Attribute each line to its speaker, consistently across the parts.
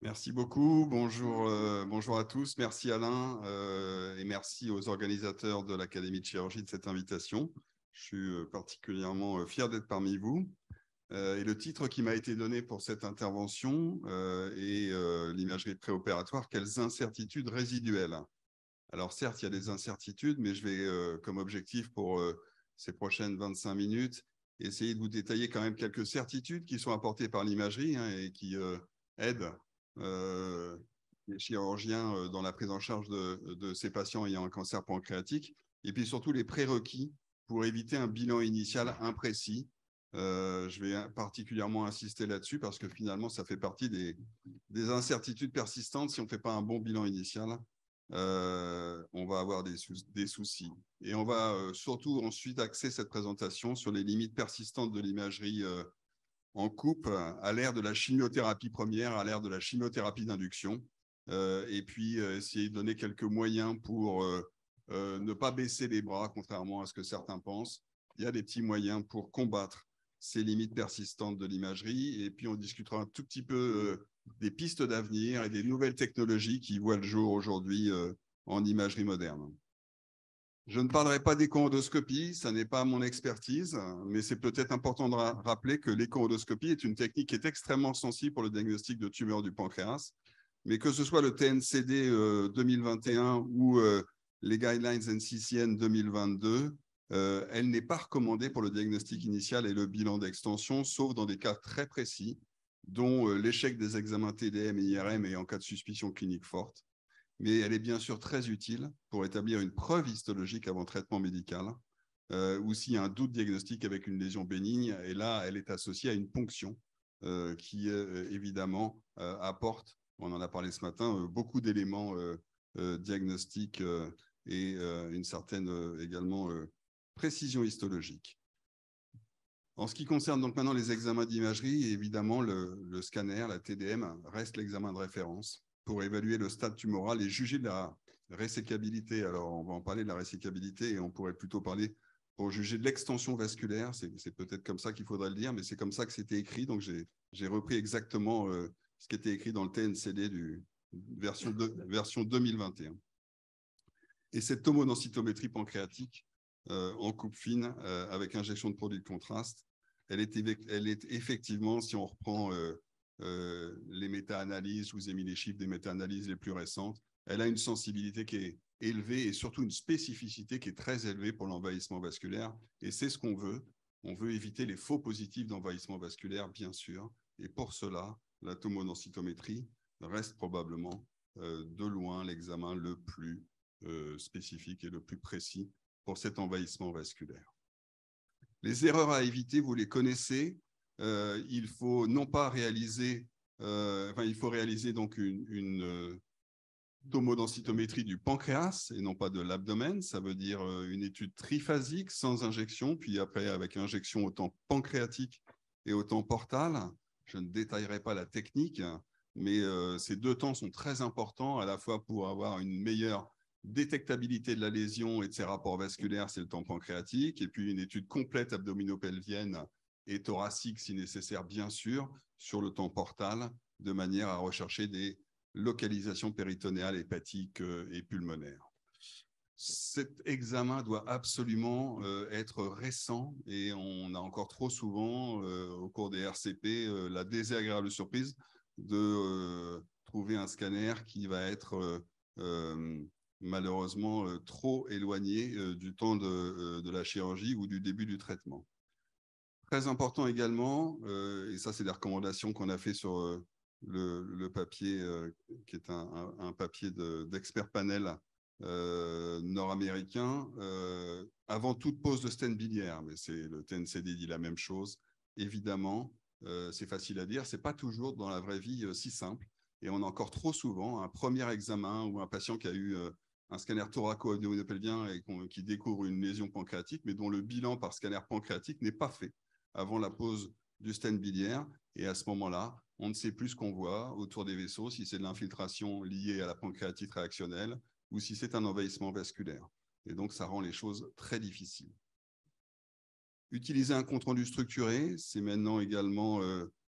Speaker 1: Merci beaucoup. Bonjour, bonjour à tous. Merci Alain et merci aux organisateurs de l'Académie de chirurgie de cette invitation. Je suis particulièrement fier d'être parmi vous. Et le titre qui m'a été donné pour cette intervention est l'imagerie préopératoire, quelles incertitudes résiduelles. Alors certes, il y a des incertitudes, mais je vais, comme objectif pour ces prochaines 25 minutes, essayer de vous détailler quand même quelques certitudes qui sont apportées par l'imagerie et qui aident euh, les chirurgiens dans la prise en charge de ces patients ayant un cancer pancréatique, et puis surtout les prérequis pour éviter un bilan initial imprécis. Je vais particulièrement insister là-dessus parce que finalement, ça fait partie des incertitudes persistantes si on ne fait pas un bon bilan initial. On va avoir des soucis. Et on va surtout ensuite axer cette présentation sur les limites persistantes de l'imagerie en coupe à l'ère de la chimiothérapie première, à l'ère de la chimiothérapie d'induction, et puis essayer de donner quelques moyens pour ne pas baisser les bras, contrairement à ce que certains pensent. Il y a des petits moyens pour combattre ces limites persistantes de l'imagerie, et puis on discutera un tout petit peu des pistes d'avenir et des nouvelles technologies qui voient le jour aujourd'hui en imagerie moderne. Je ne parlerai pas d'écho-endoscopie, ça n'est pas mon expertise, mais c'est peut-être important de rappeler que l'écho-endoscopie est une technique qui est extrêmement sensible pour le diagnostic de tumeurs du pancréas, mais que ce soit le TNCD 2021 ou les Guidelines NCCN 2022, elle n'est pas recommandée pour le diagnostic initial et le bilan d'extension, sauf dans des cas très précis, dont l'échec des examens TDM et IRM et en cas de suspicion clinique forte. Mais elle est bien sûr très utile pour établir une preuve histologique avant traitement médical, ou s'il y a un doute diagnostique avec une lésion bénigne, et là, elle est associée à une ponction qui, évidemment, apporte, on en a parlé ce matin, beaucoup d'éléments diagnostiques et une certaine également précision histologique. En ce qui concerne donc maintenant les examens d'imagerie, évidemment, le scanner, la TDM, reste l'examen de référence pour évaluer le stade tumoral et juger de la résécabilité. Alors, on va en parler de la résécabilité et on pourrait plutôt parler pour juger de l'extension vasculaire. C'est peut-être comme ça qu'il faudrait le dire, mais c'est comme ça que c'était écrit. Donc, j'ai repris exactement ce qui était écrit dans le TNCD version 2021. Et cette tomodensitométrie pancréatique en coupe fine avec injection de produits de contraste, elle est effectivement, si on reprend les méta-analyses, je vous ai mis les chiffres des méta-analyses les plus récentes, elle a une sensibilité qui est élevée et surtout une spécificité qui est très élevée pour l'envahissement vasculaire. Et c'est ce qu'on veut. On veut éviter les faux positifs d'envahissement vasculaire, bien sûr. Et pour cela, la tomodensitométrie reste probablement de loin l'examen le plus spécifique et le plus précis pour cet envahissement vasculaire. Les erreurs à éviter, vous les connaissez. Il faut non pas réaliser, il faut réaliser donc une tomodensitométrie du pancréas et non pas de l'abdomen. Ça veut dire une étude triphasique sans injection, puis après avec injection autant pancréatique et autant portale. Je ne détaillerai pas la technique, mais ces deux temps sont très importants à la fois pour avoir une meilleure détectabilité de la lésion et de ses rapports vasculaires, c'est le temps pancréatique, et puis une étude complète abdominopelvienne et thoracique, si nécessaire, bien sûr, sur le temps portal, de manière à rechercher des localisations péritonéales, hépatiques et pulmonaires. Cet examen doit absolument être récent et on a encore trop souvent, au cours des RCP, la désagréable surprise de trouver un scanner qui va être malheureusement trop éloigné du temps de la chirurgie ou du début du traitement. Très important également, et ça c'est des recommandations qu'on a fait sur le papier qui est un papier d'expert panel nord-américain, avant toute pose de stent biliaire, mais le TNCD dit la même chose, évidemment, c'est facile à dire, c'est pas toujours dans la vraie vie si simple, et on a encore trop souvent un premier examen ou un patient qui a eu un scanner thoraco-abdominopelvien et qui découvre une lésion pancréatique, mais dont le bilan par scanner pancréatique n'est pas fait avant la pose du stent biliaire. Et à ce moment-là, on ne sait plus ce qu'on voit autour des vaisseaux, si c'est de l'infiltration liée à la pancréatite réactionnelle ou si c'est un envahissement vasculaire. Et donc, ça rend les choses très difficiles. Utiliser un compte-rendu structuré, c'est maintenant également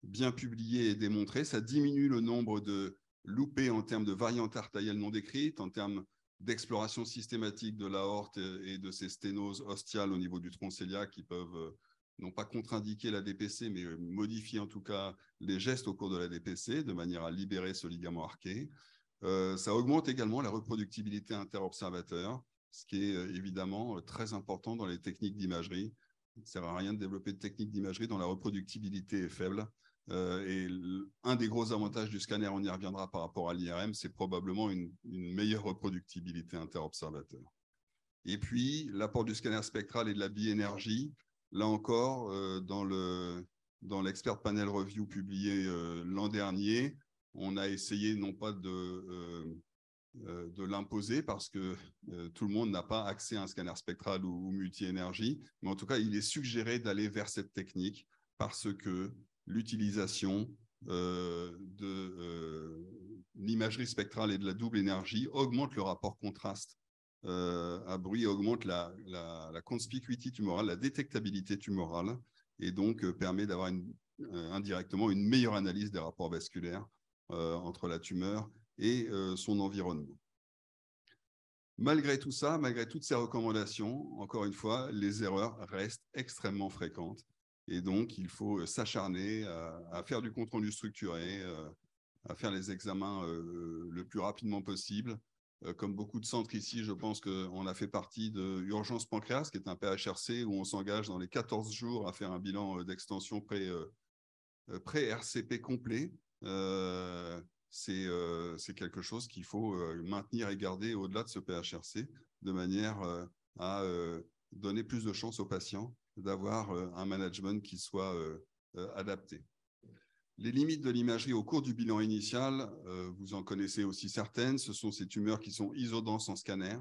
Speaker 1: bien publié et démontré. Ça diminue le nombre de loupés en termes de variantes artérielles non décrites, en termes d'exploration systématique de l'aorte et de ces sténoses ostiales au niveau du tronc cœliaque qui peuvent non pas contre-indiquer la DPC, mais modifier en tout cas les gestes au cours de la DPC de manière à libérer ce ligament arqué. Ça augmente également la reproductibilité interobservateur, ce qui est évidemment très important dans les techniques d'imagerie. Il ne sert à rien de développer de techniques d'imagerie dont la reproductibilité est faible. Et un des gros avantages du scanner, on y reviendra par rapport à l'IRM, c'est probablement une meilleure reproductibilité interobservateur. Et puis, l'apport du scanner spectral et de la biénergie, là encore, dans l'expert panel review publié l'an dernier, on a essayé non pas de l'imposer parce que tout le monde n'a pas accès à un scanner spectral ou multi-énergie, mais en tout cas, il est suggéré d'aller vers cette technique parce que l'utilisation de l'imagerie spectrale et de la double énergie augmente le rapport contraste à bruit, augmente la conspicuity tumorale, la détectabilité tumorale, et donc permet d'avoir indirectement une meilleure analyse des rapports vasculaires entre la tumeur et son environnement. Malgré tout ça, malgré toutes ces recommandations, encore une fois, les erreurs restent extrêmement fréquentes. Et donc, il faut s'acharner à faire du compte-rendu structuré, à faire les examens le plus rapidement possible. Comme beaucoup de centres ici, je pense qu'on a fait partie de Urgence Pancréas, qui est un PHRC où on s'engage dans les 14 jours à faire un bilan d'extension pré-RCP complet. C'est quelque chose qu'il faut maintenir et garder au-delà de ce PHRC de manière à donner plus de chances aux patients d'avoir un management qui soit adapté. Les limites de l'imagerie au cours du bilan initial, vous en connaissez aussi certaines, ce sont ces tumeurs qui sont isodenses en scanner.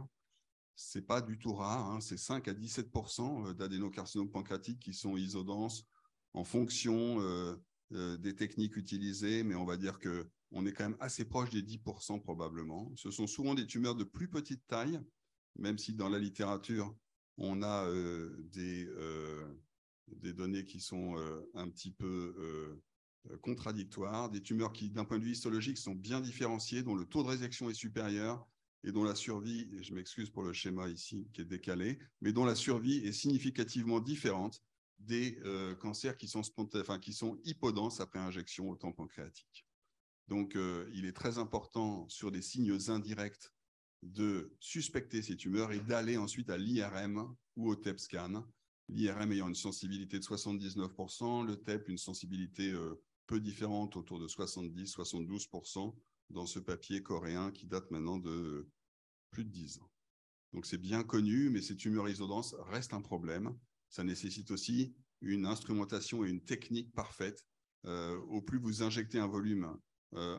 Speaker 1: Ce n'est pas du tout rare, hein, c'est 5 à 17% d'adénocarcinomes pancréatiques qui sont isodenses en fonction des techniques utilisées, mais on va dire qu'on est quand même assez proche des 10% probablement. Ce sont souvent des tumeurs de plus petite taille, même si dans la littérature, on a des données qui sont un petit peu contradictoires, des tumeurs qui, d'un point de vue histologique, sont bien différenciées, dont le taux de résection est supérieur et dont la survie, et je m'excuse pour le schéma ici qui est décalé, mais dont la survie est significativement différente des cancers qui sont hypodenses après injection au temps pancréatique. Donc, il est très important sur des signes indirects de suspecter ces tumeurs et d'aller ensuite à l'IRM ou au TEP scan. L'IRM ayant une sensibilité de 79%, le TEP une sensibilité peu différente autour de 70-72% dans ce papier coréen qui date maintenant de plus de 10 ans. Donc c'est bien connu, mais ces tumeurs isodenses restent un problème. Ça nécessite aussi une instrumentation et une technique parfaite. Au plus vous injectez un volume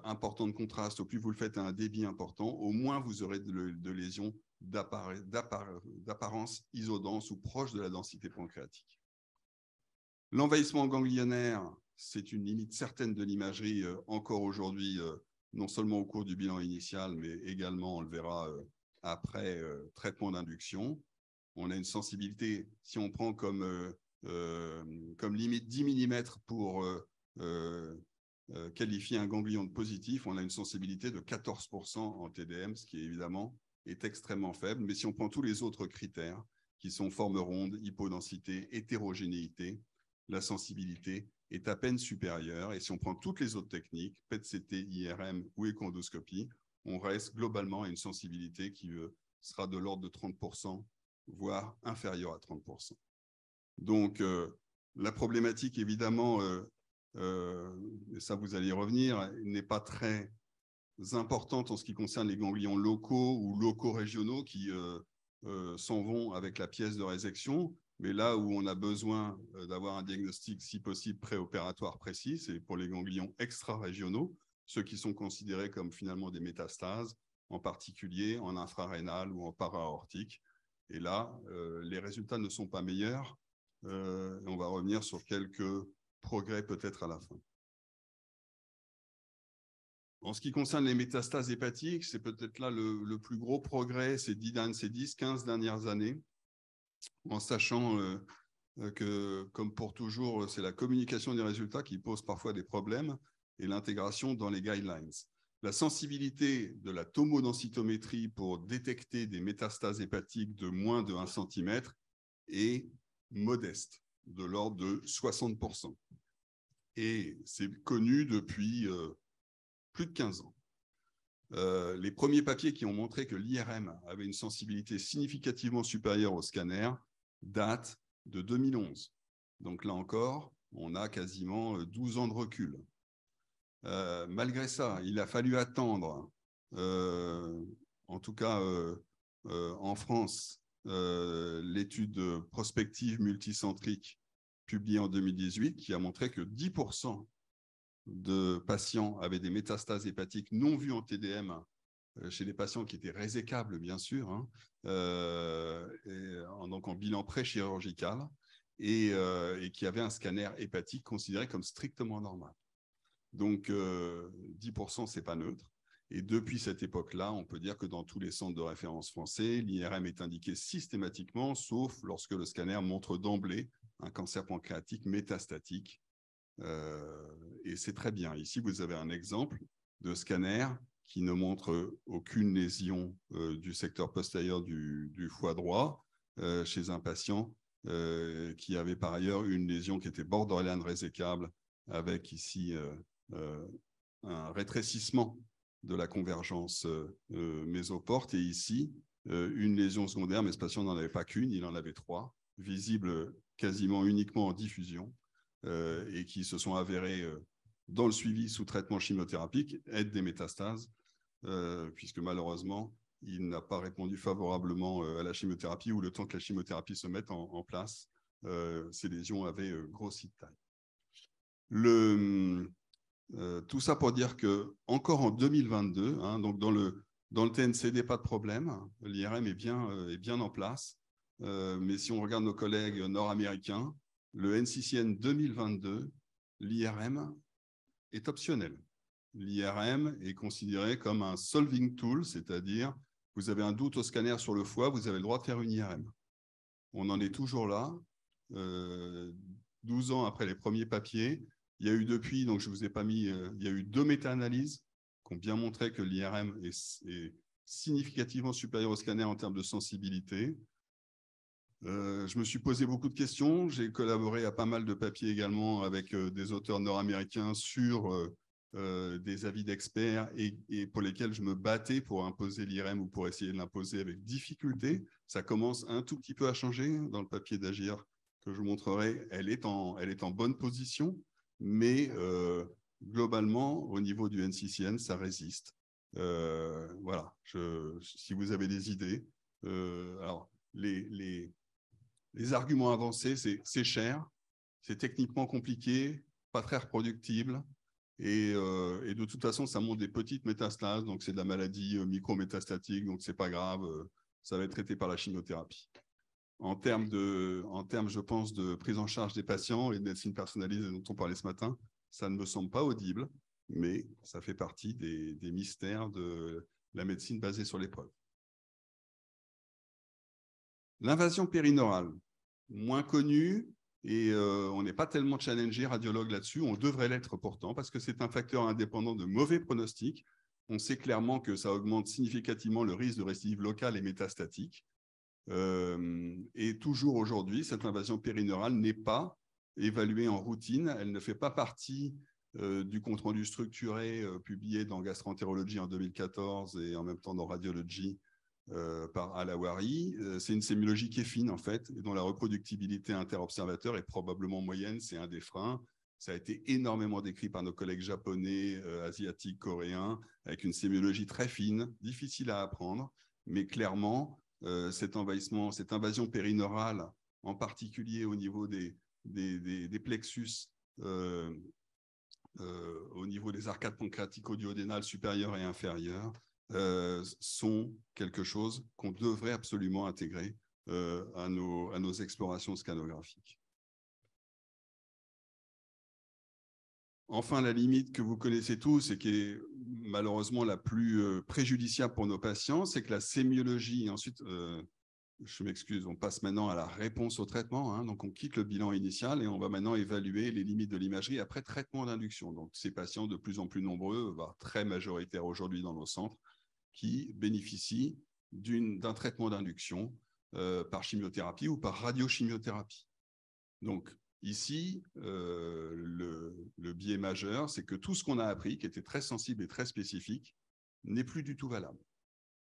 Speaker 1: important de contraste, au plus vous le faites à un débit important, au moins vous aurez de lésions d'apparence isodense ou proche de la densité pancréatique. L'envahissement ganglionnaire, c'est une limite certaine de l'imagerie encore aujourd'hui, non seulement au cours du bilan initial, mais également, on le verra après traitement d'induction. On a une sensibilité, si on prend comme limite 10 mm pour qualifier un ganglion de positif, on a une sensibilité de 14% en TDM, ce qui évidemment est extrêmement faible. Mais si on prend tous les autres critères, qui sont forme ronde, hypodensité, hétérogénéité, la sensibilité est à peine supérieure. Et si on prend toutes les autres techniques, PET-CT, IRM ou échoendoscopie, on reste globalement à une sensibilité qui sera de l'ordre de 30%, voire inférieure à 30%. Donc, la problématique, évidemment, et ça vous allez y revenir, n'est pas très importante en ce qui concerne les ganglions locaux ou locaux-régionaux qui s'en vont avec la pièce de résection. Mais là où on a besoin d'avoir un diagnostic, si possible, préopératoire précis, c'est pour les ganglions extra-régionaux, ceux qui sont considérés comme finalement des métastases, en particulier en infrarénal ou en para-aortique. Et là, les résultats ne sont pas meilleurs. On va revenir sur quelques progrès peut-être à la fin. En ce qui concerne les métastases hépatiques, c'est peut-être là le plus gros progrès ces 10-15 dernières années, en sachant que, comme pour toujours, c'est la communication des résultats qui pose parfois des problèmes et l'intégration dans les guidelines. La sensibilité de la tomodensitométrie pour détecter des métastases hépatiques de moins de 1 cm est modeste, de l'ordre de 60%. Et c'est connu depuis plus de 15 ans. Les premiers papiers qui ont montré que l'IRM avait une sensibilité significativement supérieure au scanner datent de 2011. Donc là encore, on a quasiment 12 ans de recul. Malgré ça, il a fallu attendre, en tout cas en France, l'étude prospective multicentrique publiée en 2018 qui a montré que 10% de patients avaient des métastases hépatiques non vues en TDM chez des patients qui étaient résécables, bien sûr, hein, donc en bilan pré-chirurgical, et qui avaient un scanner hépatique considéré comme strictement normal. Donc, 10%, ce n'est pas neutre. Et depuis cette époque-là, on peut dire que dans tous les centres de référence français, l'IRM est indiqué systématiquement, sauf lorsque le scanner montre d'emblée un cancer pancréatique métastatique. Et c'est très bien. Ici, vous avez un exemple de scanner qui ne montre aucune lésion du secteur postérieur du foie droit chez un patient qui avait par ailleurs une lésion qui était borderline résécable avec ici un rétrécissement de la convergence mésoporte et ici une lésion secondaire, mais ce patient n'en avait pas qu'une, il en avait 3, visibles quasiment uniquement en diffusion et qui se sont avérées dans le suivi sous traitement chimiothérapique être des métastases, puisque malheureusement, il n'a pas répondu favorablement à la chimiothérapie ou le temps que la chimiothérapie se mette en place, ces lésions avaient grossi de taille. Tout ça pour dire que encore en 2022, hein, donc dans le TNCD, pas de problème, l'IRM est bien en place. Mais si on regarde nos collègues nord-américains, le NCCN 2022, l'IRM est optionnel. L'IRM est considéré comme un solving tool, c'est-à-dire vous avez un doute au scanner sur le foie, vous avez le droit de faire une IRM. On en est toujours là, 12 ans après les premiers papiers. Il y a eu depuis, donc je ne vous ai pas mis, il y a eu 2 méta-analyses qui ont bien montré que l'IRM est significativement supérieur au scanner en termes de sensibilité. Je me suis posé beaucoup de questions. J'ai collaboré à pas mal de papiers également avec des auteurs nord-américains sur des avis d'experts et pour lesquels je me battais pour imposer l'IRM ou pour essayer de l'imposer avec difficulté. Ça commence un tout petit peu à changer dans le papier d'Agir que je vous montrerai. Elle est en bonne position, mais globalement, au niveau du NCCN, ça résiste. Voilà, si vous avez des idées. Alors, les arguments avancés, c'est cher, c'est techniquement compliqué, pas très reproductible, et de toute façon, ça montre des petites métastases, donc c'est de la maladie micrométastatique, donc c'est pas grave, ça va être traité par la chimiothérapie. En termes, je pense, de prise en charge des patients et de médecine personnalisée dont on parlait ce matin, ça ne me semble pas audible, mais ça fait partie des mystères de la médecine basée sur l'épreuve. L'invasion périneurale, moins connue, et on n'est pas tellement challengé, radiologue là-dessus. On devrait l'être pourtant, parce que c'est un facteur indépendant de mauvais pronostic. On sait clairement que ça augmente significativement le risque de récidive locale et métastatique. Et toujours aujourd'hui, cette invasion périneurale n'est pas évaluée en routine. Elle ne fait pas partie du compte-rendu structuré publié dans Gastroentérologie en 2014 et en même temps dans Radiology par Alawari. C'est une sémiologie qui est fine, en fait, et dont la reproductibilité interobservateur est probablement moyenne. C'est un des freins. Ça a été énormément décrit par nos collègues japonais, asiatiques, coréens, avec une sémiologie très fine, difficile à apprendre, mais clairement, cet envahissement, cette invasion périneurale, en particulier au niveau des plexus, au niveau des arcades pancréatico-duodénales supérieures et inférieures, sont quelque chose qu'on devrait absolument intégrer à nos explorations scanographiques. Enfin, la limite que vous connaissez tous et qui est malheureusement la plus préjudiciable pour nos patients, c'est que la sémiologie, ensuite je m'excuse, on passe maintenant à la réponse au traitement. Hein. Donc, on quitte le bilan initial et on va maintenant évaluer les limites de l'imagerie après traitement d'induction. Donc, ces patients de plus en plus nombreux, voire très majoritaires aujourd'hui dans nos centres, qui bénéficient d'un traitement d'induction par chimiothérapie ou par radiochimiothérapie. Donc, ici, le biais majeur, c'est que tout ce qu'on a appris, qui était très sensible et très spécifique, n'est plus du tout valable.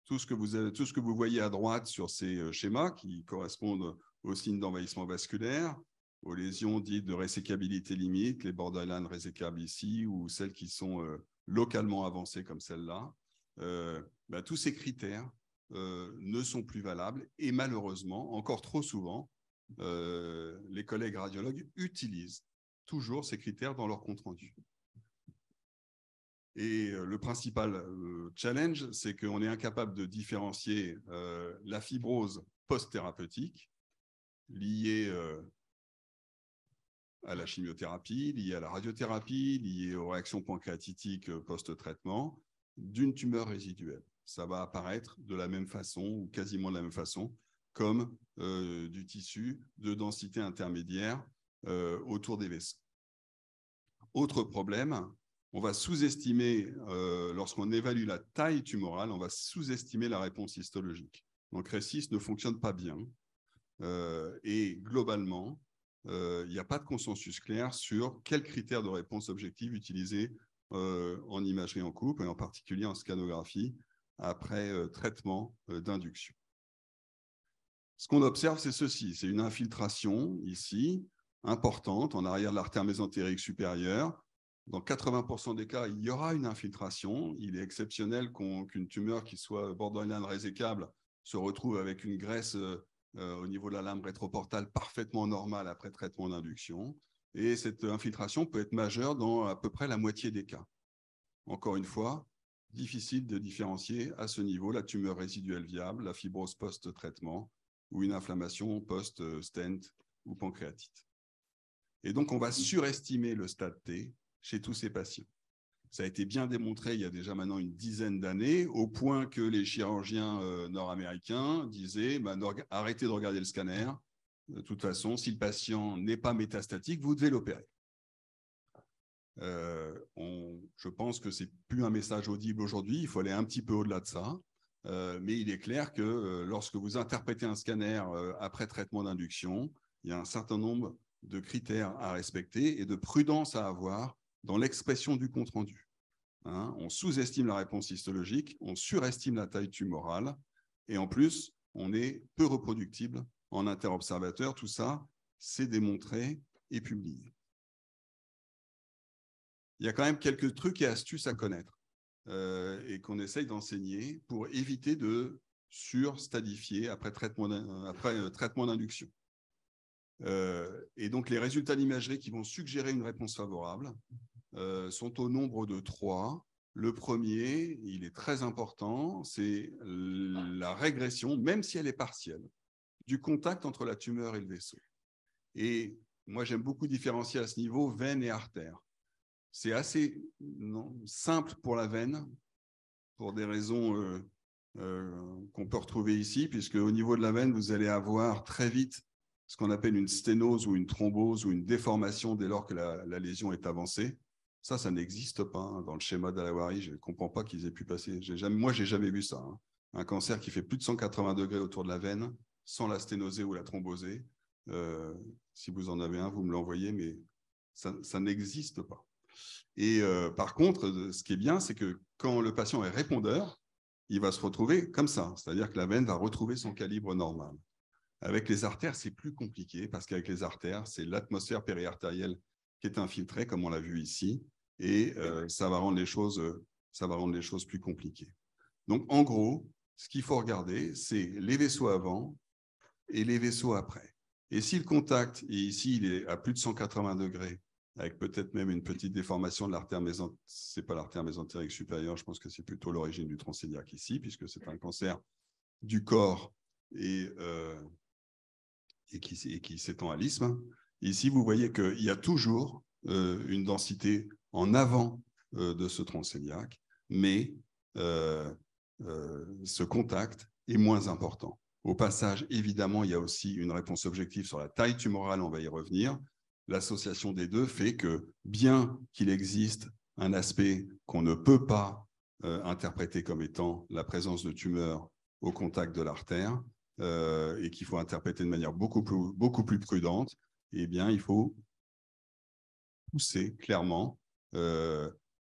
Speaker 1: Tout ce que vous voyez à droite sur ces schémas qui correspondent aux signes d'envahissement vasculaire, aux lésions dites de résécabilité limite, les borderline résécables ici, ou celles qui sont localement avancées comme celle-là, tous ces critères ne sont plus valables et malheureusement, encore trop souvent, les collègues radiologues utilisent toujours ces critères dans leur compte-rendu. Et le principal challenge, c'est qu'on est incapable de différencier la fibrose post-thérapeutique liée à la chimiothérapie, liée à la radiothérapie, liée aux réactions pancréatitiques post-traitement, d'une tumeur résiduelle. Ça va apparaître de la même façon, ou quasiment de la même façon, comme du tissu de densité intermédiaire autour des vaisseaux. Autre problème, on va sous-estimer, lorsqu'on évalue la taille tumorale, on va sous-estimer la réponse histologique. Donc, RECIST ne fonctionne pas bien. Et globalement, il n'y a pas de consensus clair sur quels critères de réponse objective utiliser en imagerie en couple, et en particulier en scanographie, après traitement d'induction. Ce qu'on observe, c'est ceci. C'est une infiltration, ici, importante, en arrière de l'artère mésentérique supérieure. Dans 80% des cas, il y aura une infiltration. Il est exceptionnel qu'une tumeur qui soit borderline résécable se retrouve avec une graisse au niveau de la lame rétroportale parfaitement normale après traitement d'induction. Et cette infiltration peut être majeure dans à peu près la moitié des cas. Encore une fois, difficile de différencier à ce niveau la tumeur résiduelle viable, la fibrose post-traitement ou une inflammation post-stent ou pancréatite. Et donc, on va surestimer le stade T chez tous ces patients. Ça a été bien démontré il y a déjà maintenant une dizaine d'années, au point que les chirurgiens nord-américains disaient arrêtez de regarder le scanner. De toute façon, si le patient n'est pas métastatique, vous devez l'opérer. Je pense que ce n'est plus un message audible aujourd'hui, il faut aller un petit peu au-delà de ça. Mais il est clair que lorsque vous interprétez un scanner après traitement d'induction, il y a un certain nombre de critères à respecter et de prudence à avoir dans l'expression du compte-rendu. Hein, on sous-estime la réponse histologique, on surestime la taille tumorale, et en plus, on est peu reproductible en interobservateur. Tout ça, c'est démontré et publié. Il y a quand même quelques trucs et astuces à connaître et qu'on essaye d'enseigner pour éviter de surstadifier après traitement d'induction. Et donc, les résultats d'imagerie qui vont suggérer une réponse favorable sont au nombre de 3. Le premier, il est très important, c'est la régression, même si elle est partielle, du contact entre la tumeur et le vaisseau. Et moi, j'aime beaucoup différencier à ce niveau veine et artère. C'est assez simple pour la veine, pour des raisons qu'on peut retrouver ici, puisque au niveau de la veine, vous allez avoir très vite ce qu'on appelle une sténose ou une thrombose ou une déformation dès lors que la lésion est avancée. Ça n'existe pas hein, dans le schéma d'Alawari. Je ne comprends pas qu'ils aient pu passer. Moi, je n'ai jamais vu ça. Hein. Un cancer qui fait plus de 180 degrés autour de la veine, sans la sténosée ou la thrombosée. Si vous en avez un, vous me l'envoyez, mais ça n'existe pas. Et par contre, ce qui est bien, c'est que quand le patient est répondeur, il va se retrouver comme ça. C'est-à-dire que la veine va retrouver son calibre normal. Avec les artères, c'est plus compliqué parce qu'avec les artères, c'est l'atmosphère périartérielle qui est infiltrée, comme on l'a vu ici, et ça va rendre les choses plus compliquées. Donc, en gros, ce qu'il faut regarder, c'est les vaisseaux avant et les vaisseaux après. Et si le contact, et ici, il est à plus de 180 degrés, avec peut-être même une petite déformation de l'artère mésentérique, ce n'est pas l'artère mésentérique supérieure, je pense que c'est plutôt l'origine du transcéliaque ici, puisque c'est un cancer du corps et qui s'étend à l'isthme. Ici, vous voyez qu'il y a toujours une densité en avant de ce transcéliaque, mais ce contact est moins important. Au passage, évidemment, il y a aussi une réponse objective sur la taille tumorale, on va y revenir. L'association des deux fait que, bien qu'il existe un aspect qu'on ne peut pas interpréter comme étant la présence de tumeurs au contact de l'artère, et qu'il faut interpréter de manière beaucoup plus prudente, eh bien, il faut pousser clairement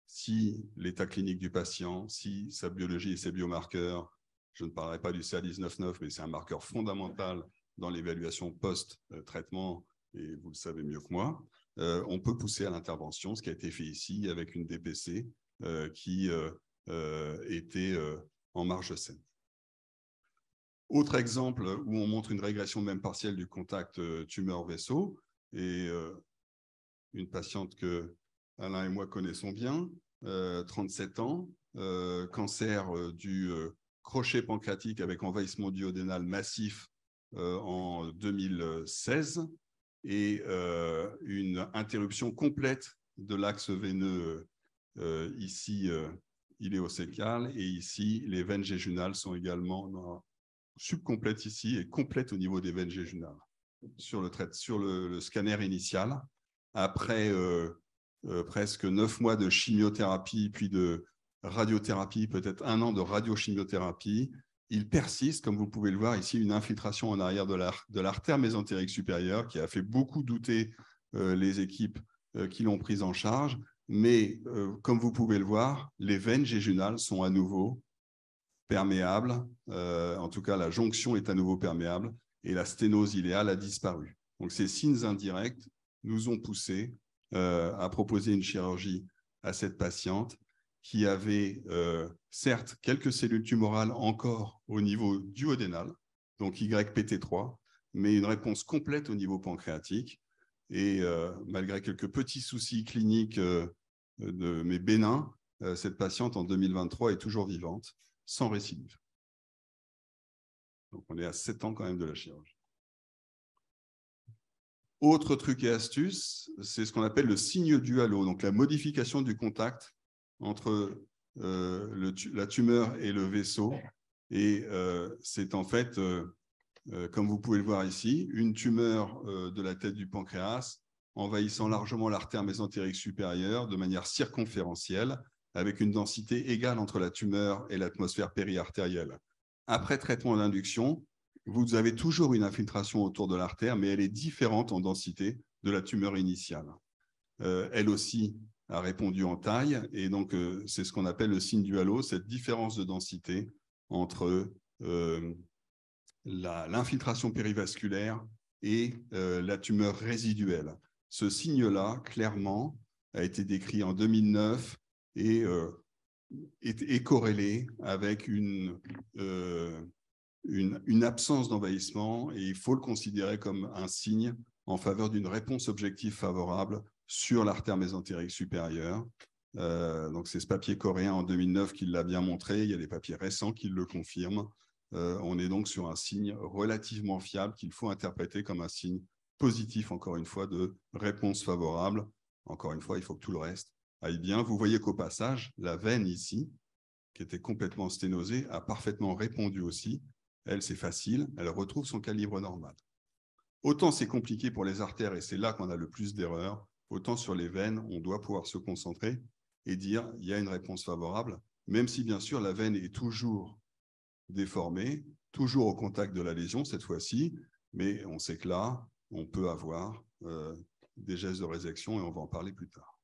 Speaker 1: si l'état clinique du patient, si sa biologie et ses biomarqueurs, je ne parlerai pas du CA19-9, mais c'est un marqueur fondamental dans l'évaluation post-traitement, et vous le savez mieux que moi, on peut pousser à l'intervention, ce qui a été fait ici avec une DPC qui était en marge saine. Autre exemple où on montre une régression même partielle du contact tumeur-vaisseau, et une patiente que Alain et moi connaissons bien, 37 ans, cancer du crochet pancréatique avec envahissement duodénal massif en 2016 et une interruption complète de l'axe veineux ici iléocécal, et ici les veines jéjunales sont également subcomplètes ici et complètes au niveau des veines jéjunales sur le scanner initial. Après presque 9 mois de chimiothérapie, puis de radiothérapie, peut-être 1 an de radiochimiothérapie, il persiste, comme vous pouvez le voir ici, une infiltration en arrière de l'artère mésentérique supérieure qui a fait beaucoup douter les équipes qui l'ont prise en charge. Mais comme vous pouvez le voir, les veines jéjunales sont à nouveau perméables. En tout cas, la jonction est à nouveau perméable et la sténose iléale a disparu. Donc, ces signes indirects nous ont poussé à proposer une chirurgie à cette patiente qui avait certes quelques cellules tumorales encore au niveau duodénal, donc YPT3, mais une réponse complète au niveau pancréatique. Et malgré quelques petits soucis cliniques mais bénins, cette patiente en 2023 est toujours vivante, sans récidive. Donc on est à 7 ans quand même de la chirurgie. Autre truc et astuce, c'est ce qu'on appelle le signe du halo, donc la modification du contact entre la tumeur et le vaisseau. Et c'est en fait, comme vous pouvez le voir ici, une tumeur de la tête du pancréas envahissant largement l'artère mésentérique supérieure de manière circonférentielle, avec une densité égale entre la tumeur et l'atmosphère périartérielle. Après traitement d'induction, vous avez toujours une infiltration autour de l'artère, mais elle est différente en densité de la tumeur initiale. Elle aussi a répondu en taille, et donc c'est ce qu'on appelle le signe du halo, cette différence de densité entre l'infiltration périvasculaire et la tumeur résiduelle. Ce signe-là, clairement, a été décrit en 2009 et est corrélé avec une absence d'envahissement, et il faut le considérer comme un signe en faveur d'une réponse objective favorable sur l'artère mésentérique supérieure. Donc c'est ce papier coréen en 2009 qui l'a bien montré, il y a des papiers récents qui le confirment. On est donc sur un signe relativement fiable qu'il faut interpréter comme un signe positif, encore une fois, de réponse favorable. Encore une fois, il faut que tout le reste aille bien. Vous voyez qu'au passage, la veine ici, qui était complètement sténosée, a parfaitement répondu aussi. Elle, c'est facile, elle retrouve son calibre normal. Autant c'est compliqué pour les artères, et c'est là qu'on a le plus d'erreurs, autant sur les veines, on doit pouvoir se concentrer et dire il y a une réponse favorable, même si bien sûr la veine est toujours déformée, toujours au contact de la lésion cette fois-ci, mais on sait que là, on peut avoir des gestes de résection, et on va en parler plus tard.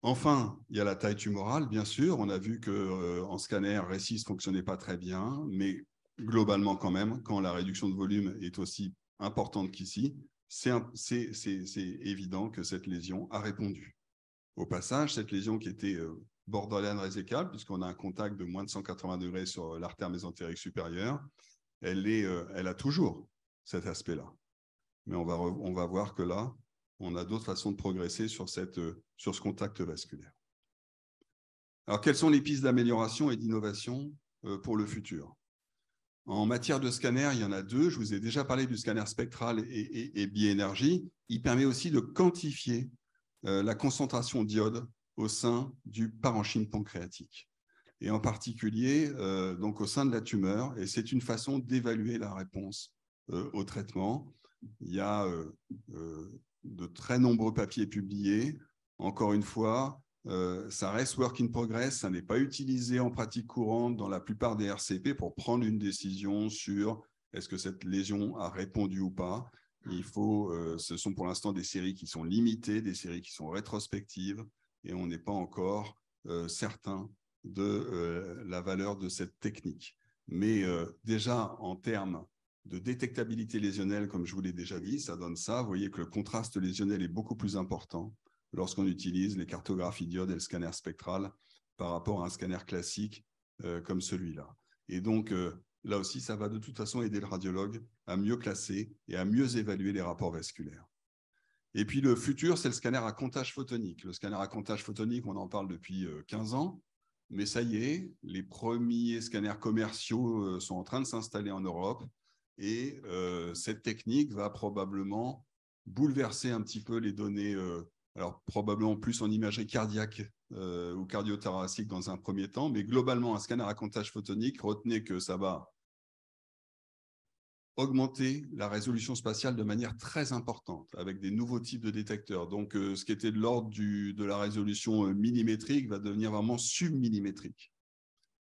Speaker 1: Enfin, il y a la taille tumorale, bien sûr. On a vu qu'en scanner, RECIST ne fonctionnait pas très bien, mais globalement quand même, quand la réduction de volume est aussi importante qu'ici, c'est évident que cette lésion a répondu. Au passage, cette lésion qui était borderline résécable, puisqu'on a un contact de moins de 180 degrés sur l'artère mésentérique supérieure, elle a toujours cet aspect-là. Mais on va voir que là, on a d'autres façons de progresser sur ce contact vasculaire. Alors, quelles sont les pistes d'amélioration et d'innovation pour le futur? En matière de scanner, il y en a deux. Je vous ai déjà parlé du scanner spectral et biénergie. Il permet aussi de quantifier la concentration d'iode au sein du parenchyme pancréatique. et en particulier donc au sein de la tumeur, et c'est une façon d'évaluer la réponse au traitement. Il y a de très nombreux papiers publiés. Encore une fois, ça reste work in progress, ça n'est pas utilisé en pratique courante dans la plupart des RCP pour prendre une décision sur est-ce que cette lésion a répondu ou pas. Ce sont pour l'instant des séries qui sont limitées, des séries qui sont rétrospectives, et on n'est pas encore certain de la valeur de cette technique. Mais déjà, en termes de détectabilité lésionnelle, comme je vous l'ai déjà dit, ça donne ça. Vous voyez que le contraste lésionnel est beaucoup plus important lorsqu'on utilise les cartographies d'iode et le scanner spectral par rapport à un scanner classique comme celui-là. Et donc, là aussi, ça va de toute façon aider le radiologue à mieux classer et à mieux évaluer les rapports vasculaires. Et puis, le futur, c'est le scanner à comptage photonique. Le scanner à comptage photonique, on en parle depuis 15 ans. Mais ça y est, les premiers scanners commerciaux sont en train de s'installer en Europe. Et cette technique va probablement bouleverser un petit peu les données, alors probablement plus en imagerie cardiaque ou cardiothoracique dans un premier temps, mais globalement, un scanner à comptage photonique, retenez que ça va augmenter la résolution spatiale de manière très importante avec des nouveaux types de détecteurs. Donc, ce qui était de l'ordre de la résolution millimétrique va devenir vraiment submillimétrique.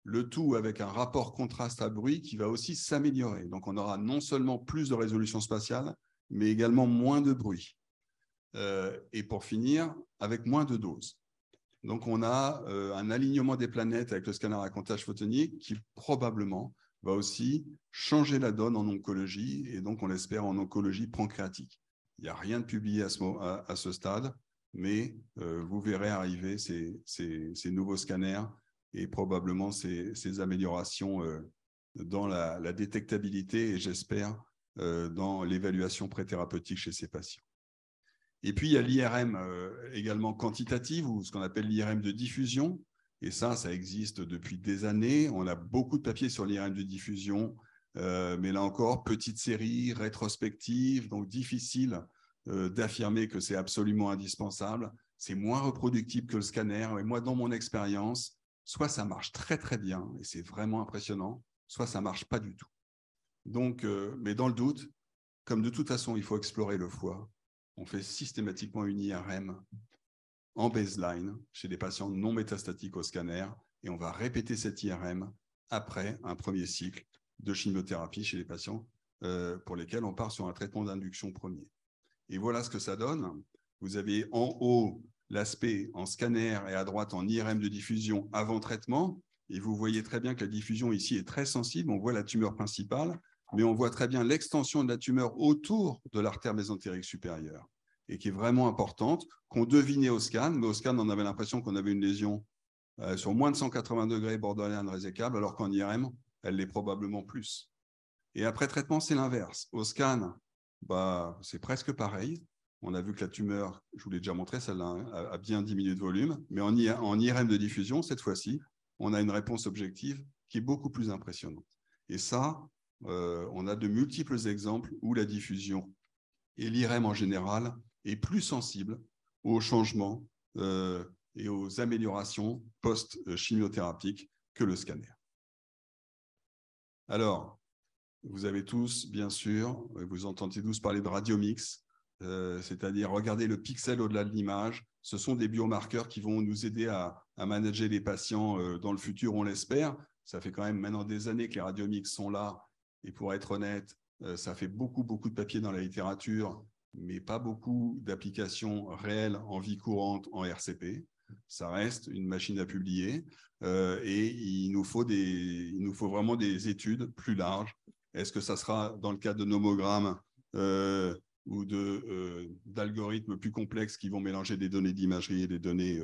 Speaker 1: Le tout avec un rapport contraste à bruit qui va aussi s'améliorer. Donc, on aura non seulement plus de résolution spatiale, mais également moins de bruit. Et pour finir, avec moins de doses. Donc, on a un alignement des planètes avec le scanner à comptage photonique qui probablement va aussi changer la donne en oncologie, et donc, on l'espère, en oncologie pancréatique. Il n'y a rien de publié à ce stade, mais vous verrez arriver ces nouveaux scanners et probablement ces améliorations dans la détectabilité et, j'espère, dans l'évaluation préthérapeutique chez ces patients. Et puis, il y a l'IRM également quantitative, ou ce qu'on appelle l'IRM de diffusion. Et ça existe depuis des années. On a beaucoup de papiers sur l'IRM de diffusion, mais là encore, petite série, rétrospective, donc difficile d'affirmer que c'est absolument indispensable. C'est moins reproductible que le scanner. Et moi, dans mon expérience, soit ça marche très, très bien, et c'est vraiment impressionnant, soit ça ne marche pas du tout. Donc, mais dans le doute, comme de toute façon, il faut explorer le foie, on fait systématiquement une IRM en baseline chez des patients non métastatiques au scanner, et on va répéter cette IRM après un premier cycle de chimiothérapie chez les patients pour lesquels on part sur un traitement d'induction premier. Et voilà ce que ça donne. Vous avez en haut l'aspect en scanner et à droite en IRM de diffusion avant traitement, et vous voyez très bien que la diffusion ici est très sensible. On voit la tumeur principale, mais on voit très bien l'extension de la tumeur autour de l'artère mésentérique supérieure, et qui est vraiment importante, qu'on devinait au scan, mais au scan, on avait l'impression qu'on avait une lésion sur moins de 180 degrés borderline résécable, alors qu'en IRM, elle l'est probablement plus. Et après traitement, c'est l'inverse. Au scan, c'est presque pareil. On a vu que la tumeur, je vous l'ai déjà montré, celle-là a bien diminué de volume, mais en IRM de diffusion, cette fois-ci, on a une réponse objective qui est beaucoup plus impressionnante. Et ça, on a de multiples exemples où la diffusion et l'IRM en général est plus sensible aux changements et aux améliorations post-chimiothérapiques que le scanner. Alors, vous avez tous, bien sûr, vous entendez tous parler de radiomix, c'est-à-dire regarder le pixel au-delà de l'image. Ce sont des biomarqueurs qui vont nous aider à manager les patients dans le futur, on l'espère. Ça fait quand même maintenant des années que les radiomix sont là. Et pour être honnête, ça fait beaucoup de papiers dans la littérature, mais pas beaucoup d'applications réelles en vie courante en RCP. Ça reste une machine à publier et il nous faut vraiment des études plus larges. Est-ce que ça sera dans le cas de nomogrammes ou d'algorithmes plus complexes qui vont mélanger des données d'imagerie et des données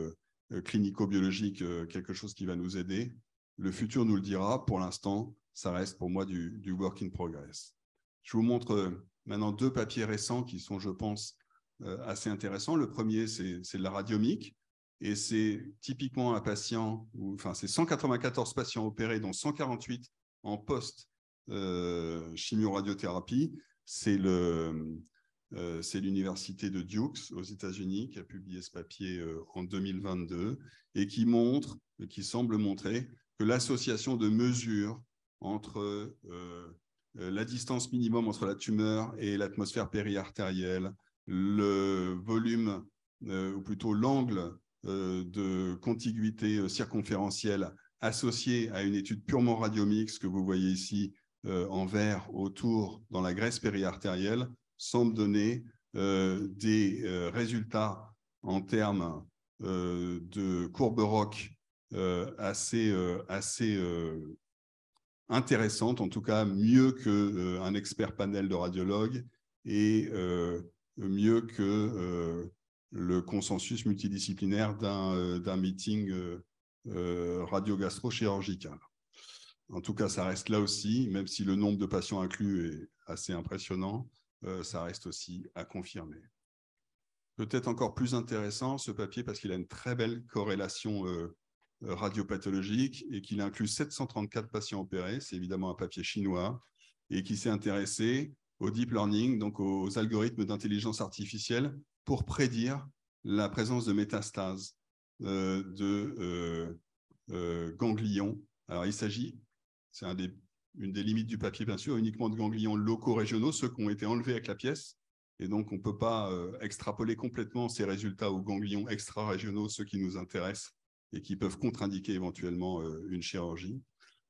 Speaker 1: clinico-biologiques, quelque chose qui va nous aider? Le futur nous le dira. Pour l'instant, ça reste pour moi du work in progress. Je vous montre maintenant deux papiers récents qui sont, je pense, assez intéressants. Le premier, c'est de la radiomique. Et c'est typiquement un patient, c'est 194 patients opérés, dont 148 en post-chimioradiothérapie. C'est l'université de Duke aux États-Unis qui a publié ce papier en 2022 et qui semble montrer que l'association de mesures entre la distance minimum entre la tumeur et l'atmosphère périartérielle, le volume, ou plutôt l'angle de contiguïté circonférentielle associé à une étude purement radiomixte que vous voyez ici en vert autour dans la graisse périartérielle, semble donner des résultats en termes de courbe ROC assez intéressante, en tout cas mieux qu'un expert panel de radiologues et mieux que le consensus multidisciplinaire d'un meeting radio-gastro-chirurgical. En tout cas, ça reste là aussi, même si le nombre de patients inclus est assez impressionnant, ça reste aussi à confirmer. Peut-être encore plus intéressant, ce papier, parce qu'il a une très belle corrélation radiopathologique et qu'il inclut 734 patients opérés, c'est évidemment un papier chinois, et qui s'est intéressé au deep learning, donc aux algorithmes d'intelligence artificielle, pour prédire la présence de métastases de ganglions. Alors, il s'agit, c'est une des limites du papier, bien sûr, uniquement de ganglions locaux régionaux, ceux qui ont été enlevés avec la pièce. Et donc, on ne peut pas extrapoler complètement ces résultats aux ganglions extra-régionaux, ceux qui nous intéressent et qui peuvent contre-indiquer éventuellement une chirurgie.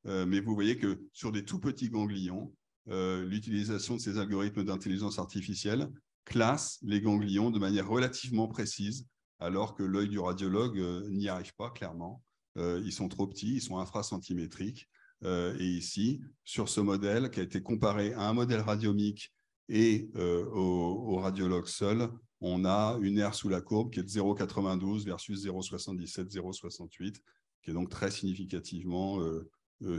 Speaker 1: Mais vous voyez que sur des tout petits ganglions, l'utilisation de ces algorithmes d'intelligence artificielle classe les ganglions de manière relativement précise, alors que l'œil du radiologue n'y arrive pas clairement. Ils sont trop petits, ils sont infracentimétriques. Et ici, sur ce modèle qui a été comparé à un modèle radiomique et au radiologue seul, on a une R sous la courbe qui est de 0,92 versus 0,77, 0,68, qui est donc très significativement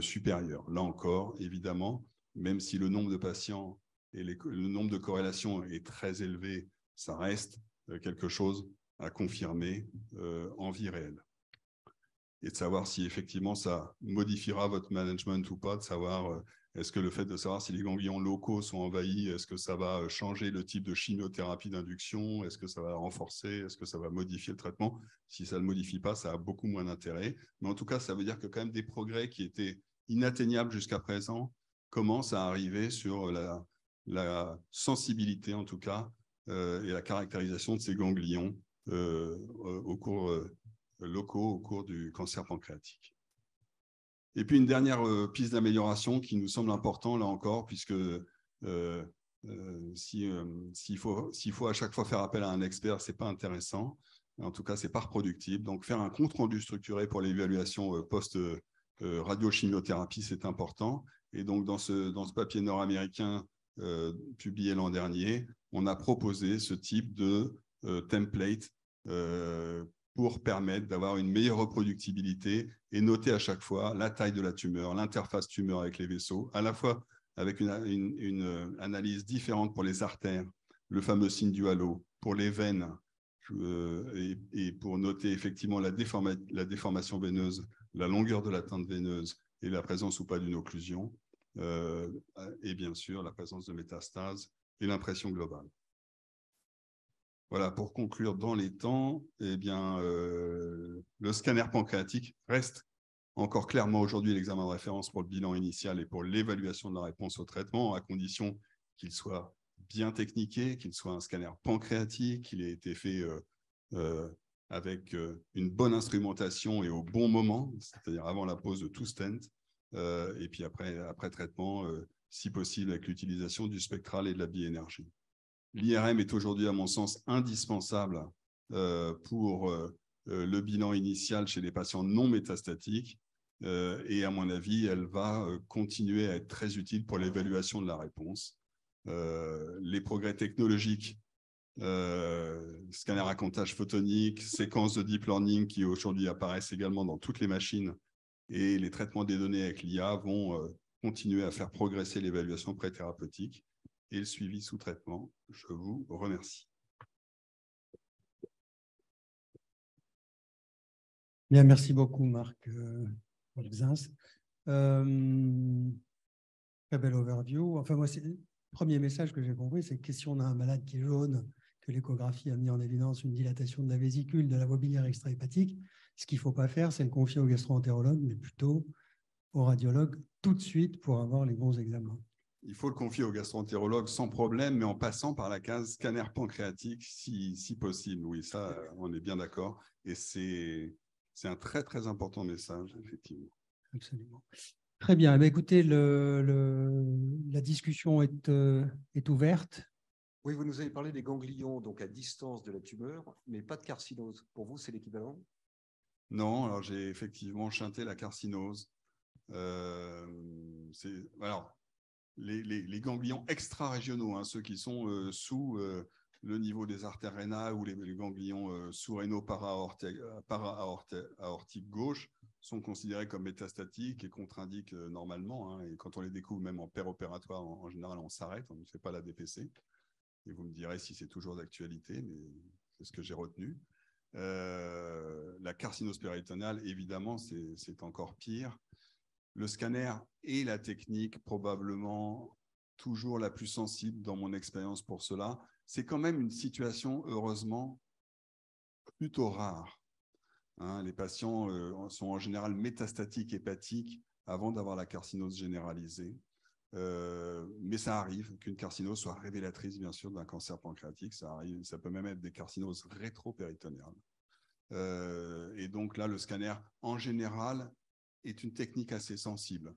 Speaker 1: supérieure. Là encore, évidemment, même si le nombre de patients et le nombre de corrélations est très élevé, ça reste quelque chose à confirmer en vie réelle. Et de savoir si effectivement ça modifiera votre management ou pas, de savoir est-ce que le fait de savoir si les ganglions locaux sont envahis, est-ce que ça va changer le type de chimiothérapie d'induction, est-ce que ça va renforcer, est-ce que ça va modifier le traitement? Si ça ne le modifie pas, ça a beaucoup moins d'intérêt. Mais en tout cas, ça veut dire que quand même des progrès qui étaient inatteignables jusqu'à présent commencent à arriver sur la sensibilité, en tout cas, et la caractérisation de ces ganglions locaux au cours du cancer pancréatique. Et puis une dernière piste d'amélioration qui nous semble important, là encore, puisque s'il faut à chaque fois faire appel à un expert, ce n'est pas intéressant. En tout cas, ce n'est pas reproductible. Donc, faire un compte-rendu structuré pour l'évaluation post-radiochimiothérapie, c'est important. Et donc, dans ce papier nord-américain publié l'an dernier, on a proposé ce type de template pour permettre d'avoir une meilleure reproductibilité et noter à chaque fois la taille de la tumeur, l'interface tumeur avec les vaisseaux, à la fois avec une analyse différente pour les artères, le fameux signe du halo, pour les veines, et pour noter effectivement la déformation veineuse, la longueur de l'atteinte veineuse et la présence ou pas d'une occlusion, et bien sûr la présence de métastases et l'impression globale. Voilà, pour conclure dans les temps, eh bien, le scanner pancréatique reste encore clairement aujourd'hui l'examen de référence pour le bilan initial et pour l'évaluation de la réponse au traitement, à condition qu'il soit bien techniqué, qu'il soit un scanner pancréatique, qu'il ait été fait avec une bonne instrumentation et au bon moment, c'est-à-dire avant la pose de tout stent, et puis après traitement, si possible avec l'utilisation du spectral et de la biénergie. L'IRM est aujourd'hui, à mon sens, indispensable pour le bilan initial chez les patients non métastatiques et à mon avis, elle va continuer à être très utile pour l'évaluation de la réponse. Les progrès technologiques, scanner à comptage photonique, séquences de deep learning qui aujourd'hui apparaissent également dans toutes les machines et les traitements des données avec l'IA vont continuer à faire progresser l'évaluation préthérapeutique et le suivi sous traitement. Je vous remercie.
Speaker 2: Bien, merci beaucoup Marc Wolfzins. Très belle overview. Enfin, moi, le premier message que j'ai compris, c'est que si on a un malade qui est jaune, que l'échographie a mis en évidence une dilatation de la vésicule, de la voie biliaire extra-hépatique, Ce qu'il ne faut pas faire, c'est le confier au gastro-entérologue, mais plutôt au radiologue tout de suite pour avoir les bons examens.
Speaker 1: Il faut le confier au gastro-entérologue sans problème, mais en passant par la case scanner pancréatique, si possible. Oui, ça, on est bien d'accord. Et c'est un très, très important message, effectivement.
Speaker 2: Absolument. Très bien. Eh bien, écoutez, la discussion est ouverte.
Speaker 3: Oui, vous nous avez parlé des ganglions, donc à distance de la tumeur, mais pas de carcinose. Pour vous, c'est l'équivalent?
Speaker 1: Non, alors j'ai effectivement chanté la carcinose. Alors, les ganglions extra-régionaux, hein, ceux qui sont sous le niveau des artères rénales ou les ganglions sous-rénaux para-aortiques gauche sont considérés comme métastatiques et contre-indiquent normalement. Hein, et quand on les découvre même en péropératoire, en général, on s'arrête, on ne fait pas la DPC. Et vous me direz si c'est toujours d'actualité, mais c'est ce que j'ai retenu. La carcinose péritonale, évidemment, c'est encore pire. Le scanner est la technique probablement toujours la plus sensible dans mon expérience pour cela. C'est quand même une situation, heureusement, plutôt rare. Hein, les patients sont en général métastatiques hépatiques avant d'avoir la carcinose généralisée. Mais ça arrive qu'une carcinose soit révélatrice, bien sûr, d'un cancer pancréatique. Ça arrive, ça peut même être des carcinoses rétro-péritonéales. Et donc là, le scanner, en général, est une technique assez sensible.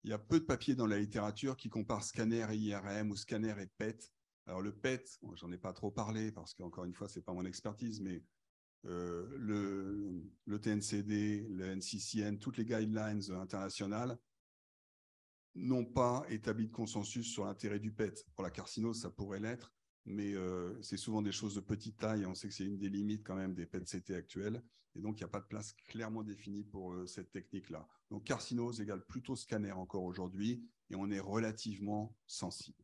Speaker 1: Il y a peu de papiers dans la littérature qui comparent scanner et IRM ou scanner et PET. Alors le PET, bon, j'en ai pas trop parlé parce qu'encore une fois, c'est pas mon expertise, mais le TNCD, le NCCN, toutes les guidelines internationales n'ont pas établi de consensus sur l'intérêt du PET. Pour la carcinose, ça pourrait l'être, mais c'est souvent des choses de petite taille. On sait que c'est une des limites quand même des PET-CT actuels. Et donc, il n'y a pas de place clairement définie pour cette technique-là. Donc, carcinose égale plutôt scanner encore aujourd'hui, et on est relativement sensible.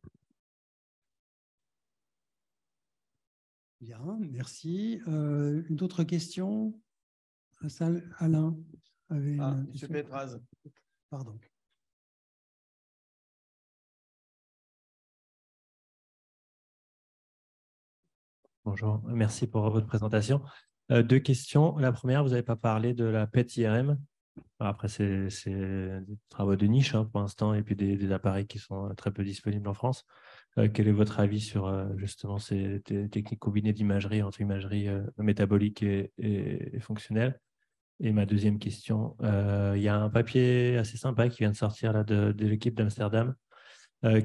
Speaker 2: Bien, merci. Une autre question? Alain avait une
Speaker 4: Monsieur Pétraz.
Speaker 2: Pardon.
Speaker 5: Bonjour, merci pour votre présentation. Deux questions. La première, vous n'avez pas parlé de la PET-IRM. Après, c'est des travaux de niche hein, pour l'instant, et puis des appareils qui sont très peu disponibles en France. Quel est votre avis sur justement ces techniques combinées d'imagerie entre imagerie métabolique et fonctionnelle? Et ma deuxième question, il y a un papier assez sympa qui vient de sortir là, de l'équipe d'Amsterdam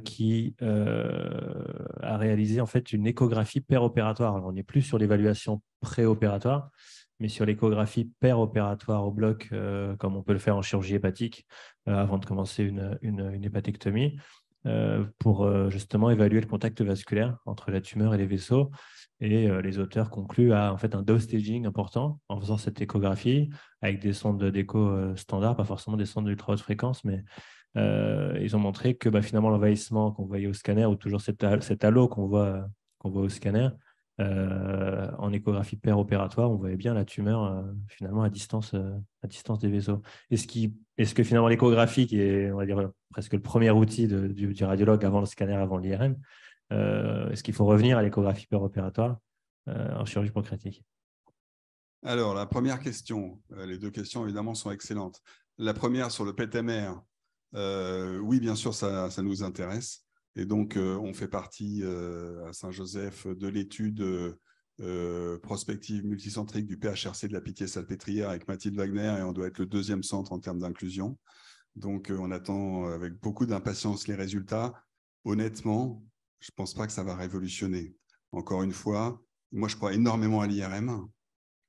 Speaker 5: qui a réalisé en fait une échographie péropératoire. Alors, on n'est plus sur l'évaluation préopératoire, mais sur l'échographie péropératoire au bloc, comme on peut le faire en chirurgie hépatique avant de commencer une hépatectomie, pour justement évaluer le contact vasculaire entre la tumeur et les vaisseaux. Et les auteurs concluent à en fait, un dose staging important en faisant cette échographie avec des sondes d'écho standards, pas forcément des sondes d'ultra haute fréquence, mais ils ont montré que finalement l'envahissement qu'on voyait au scanner, ou toujours cet halo qu'on voit au scanner, en échographie péropératoire, on voyait bien la tumeur finalement à distance des vaisseaux. Est-ce que finalement l'échographie, qui est on va dire, presque le premier outil du radiologue avant le scanner, avant l'IRM, est-ce qu'il faut revenir à l'échographie péropératoire en chirurgie pancréatique?
Speaker 1: Alors, la première question, les deux questions évidemment sont excellentes. La première sur le PET-MR, oui, bien sûr, ça nous intéresse. Et donc, on fait partie à Saint-Joseph de l'étude prospective multicentrique du PHRC de la Pitié-Salpêtrière avec Mathilde Wagner, et on doit être le deuxième centre en termes d'inclusion. Donc, on attend avec beaucoup d'impatience les résultats. Honnêtement, je ne pense pas que ça va révolutionner. Encore une fois, moi, je crois énormément à l'IRM.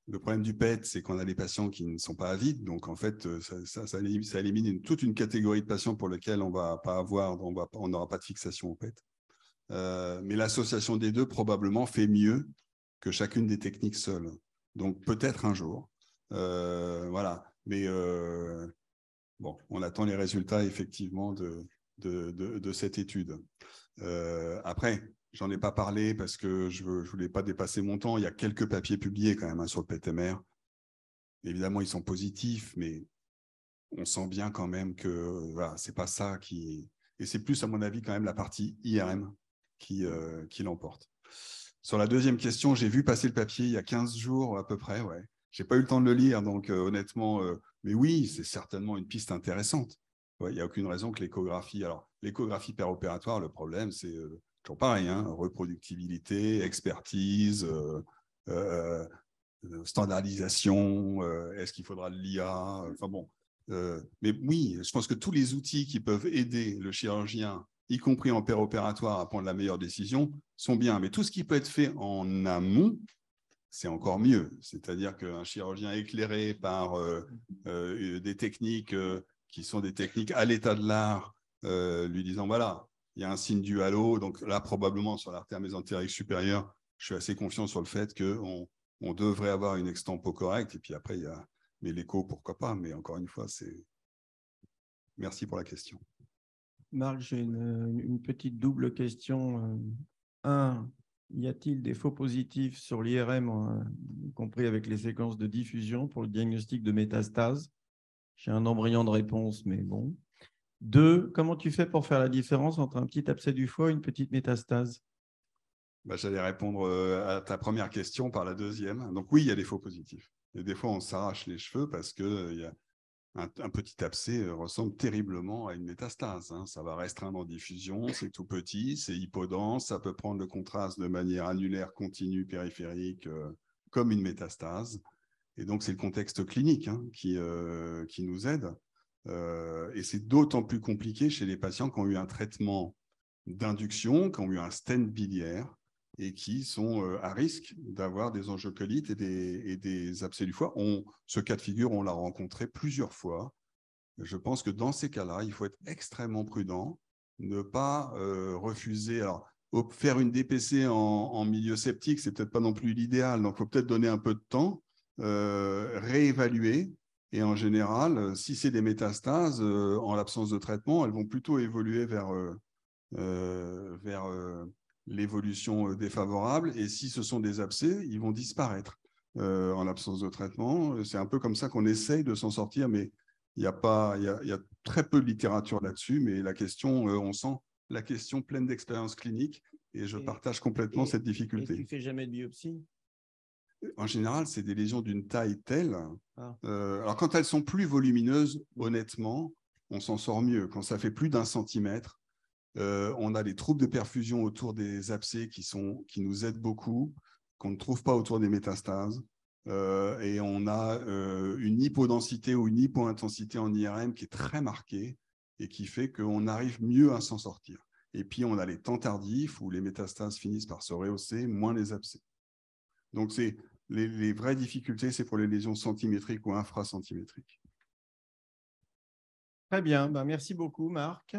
Speaker 1: Le problème du PET, c'est qu'on a des patients qui ne sont pas avides. Donc, en fait, ça élimine toute une catégorie de patients pour lesquels on n'aura pas de fixation au PET. Mais l'association des deux, probablement, fait mieux que chacune des techniques seules. Donc, peut-être un jour. Voilà. Mais bon, on attend les résultats, effectivement, de cette étude. Après, j'en ai pas parlé parce que je voulais pas dépasser mon temps. Il y a quelques papiers publiés quand même hein, sur le PET-MR. Évidemment, ils sont positifs, mais on sent bien quand même que voilà, c'est pas ça qui... Et c'est plus, à mon avis, quand même la partie IRM qui l'emporte. Sur la deuxième question, j'ai vu passer le papier il y a 15 jours à peu près, ouais, j'ai pas eu le temps de le lire, donc honnêtement, mais oui, c'est certainement une piste intéressante. Il n'y a aucune raison que l'échographie. Alors, l'échographie péropératoire, le problème, c'est toujours pareil, hein, reproductibilité, expertise, standardisation, est-ce qu'il faudra de l'IA? Enfin bon. Mais oui, je pense que tous les outils qui peuvent aider le chirurgien, y compris en péropératoire, à prendre la meilleure décision, sont bien. Mais tout ce qui peut être fait en amont, c'est encore mieux. C'est-à-dire qu'un chirurgien éclairé par des techniques qui sont des techniques à l'état de l'art, lui disant, voilà, il y a un signe du halo, donc là, probablement, sur l'artère mésentérique supérieure, je suis assez confiant sur le fait qu'on devrait avoir une extempo correcte. Et puis après, il y a mais l'écho, pourquoi pas. Mais encore une fois, c'est... Merci pour la question.
Speaker 4: Marc, j'ai une petite double question. Y a-t-il des faux positifs sur l'IRM, y compris avec les séquences de diffusion pour le diagnostic de métastase? J'ai un embryon de réponse, mais bon. 2, comment tu fais pour faire la différence entre un petit abcès du foie et une petite métastase?
Speaker 1: J'allais répondre à ta première question par la deuxième. Donc oui, il y a des faux positifs. Et des fois, on s'arrache les cheveux parce que y a un petit abcès ressemble terriblement à une métastase. Hein. Ça va restreindre en diffusion, c'est tout petit, c'est hypodense, ça peut prendre le contraste de manière annulaire, continue, périphérique, comme une métastase. Et donc, c'est le contexte clinique qui nous aide. Et c'est d'autant plus compliqué chez les patients qui ont eu un traitement d'induction, qui ont eu un stent biliaire et qui sont à risque d'avoir des angiocolites et des abcès du foie. Ce cas de figure, on l'a rencontré plusieurs fois. Je pense que dans ces cas-là, il faut être extrêmement prudent, ne pas refuser. Alors, faire une DPC en milieu septique, c'est peut-être pas non plus l'idéal. Donc, il faut peut-être donner un peu de temps, réévaluer. Et en général, si c'est des métastases, en l'absence de traitement, elles vont plutôt évoluer vers l'évolution défavorable. Et si ce sont des abcès, ils vont disparaître en l'absence de traitement. C'est un peu comme ça qu'on essaye de s'en sortir, mais il y a très peu de littérature là-dessus. Mais la question, on sent la question pleine d'expérience clinique et je partage complètement cette difficulté.
Speaker 4: Et tu fais jamais de biopsie?
Speaker 1: En général, c'est des lésions d'une taille telle.
Speaker 4: Ah.
Speaker 1: Alors, quand elles sont plus volumineuses, honnêtement, on s'en sort mieux. Quand ça fait plus d'1 centimètre, on a des troubles de perfusion autour des abcès qui nous aident beaucoup, qu'on ne trouve pas autour des métastases. Et on a une hypodensité ou une hypointensité en IRM qui est très marquée et qui fait qu'on arrive mieux à s'en sortir. Et puis, on a les temps tardifs où les métastases finissent par se rehausser, moins les abcès. Donc, les vraies difficultés, c'est pour les lésions centimétriques ou infracentimétriques.
Speaker 4: Très bien. Merci beaucoup, Marc.